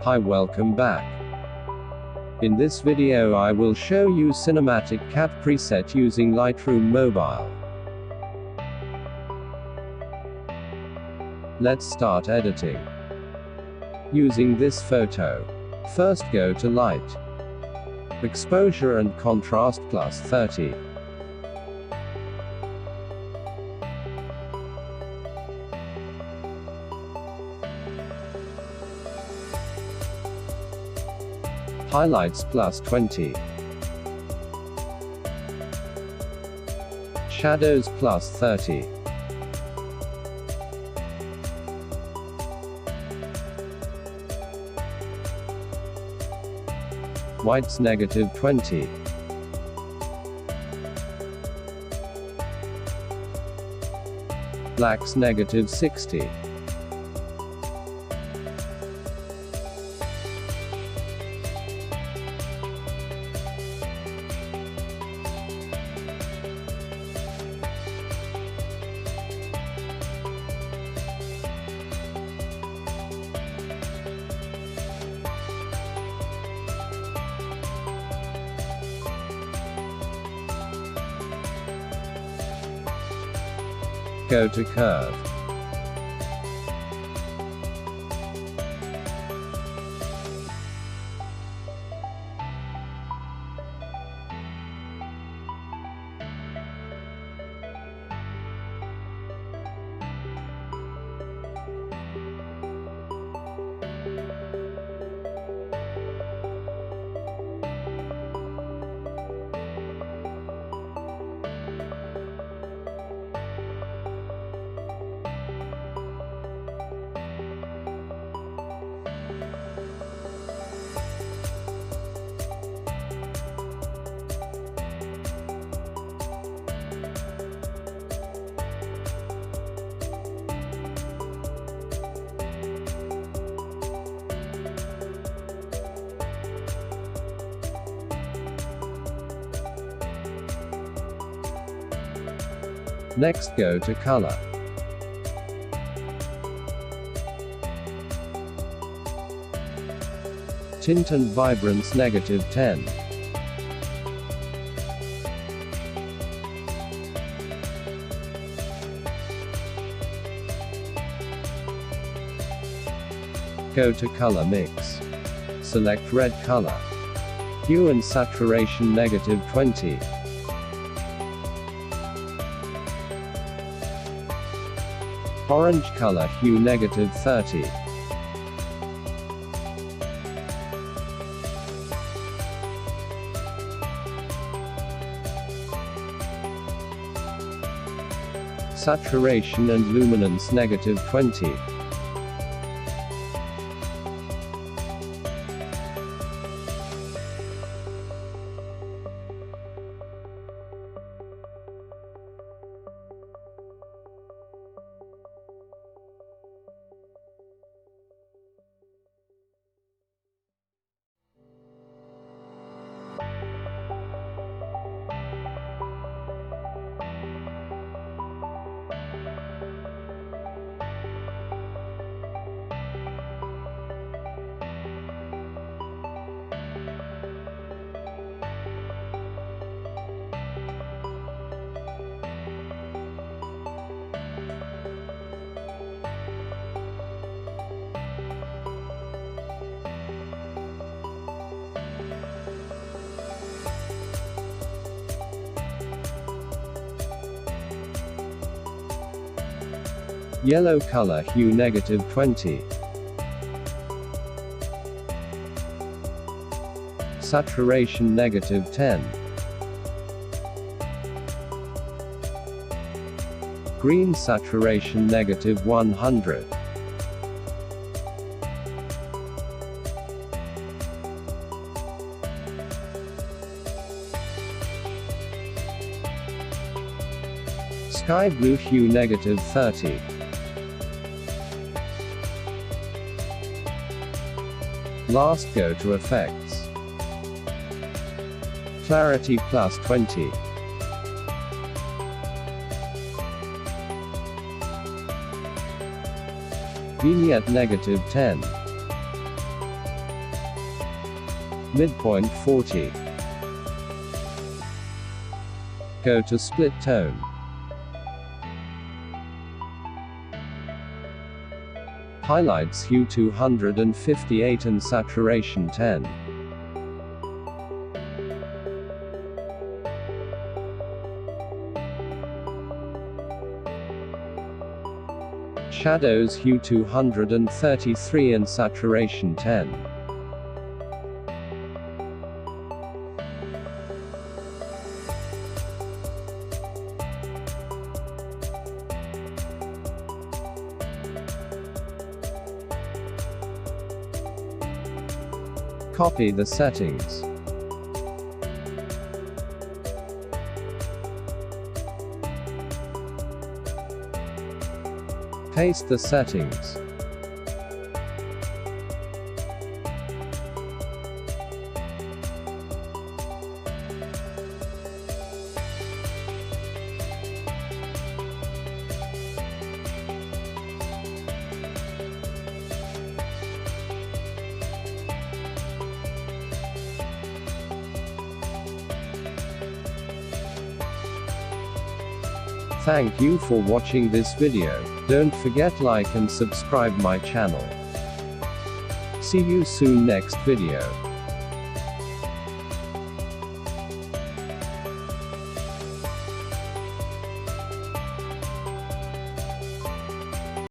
Hi, welcome back. In this video I will show you cinematic cat preset using Lightroom mobile. Let's start editing. Using this photo. First go to Light. Exposure and Contrast plus 30. Highlights plus 20. Shadows plus 30. Whites negative 20. Blacks negative 60. Go to Curve. Next go to Color. Tint and Vibrance negative 10. Go to Color Mix. Select red color. Hue and Saturation negative 20. Orange color hue negative 30. Saturation and luminance negative 20. Yellow color hue negative 20. Saturation negative 10. Green saturation negative 100. Sky blue hue negative 30. Last go to Effects. Clarity plus 20. Vignette negative 10. Midpoint 40. Go to split tone. Highlights hue 258 and saturation 10. Shadows hue 233 and saturation 10. Copy the settings. Paste the settings. Thank you for watching this video. Don't forget like and subscribe my channel. See you soon next video.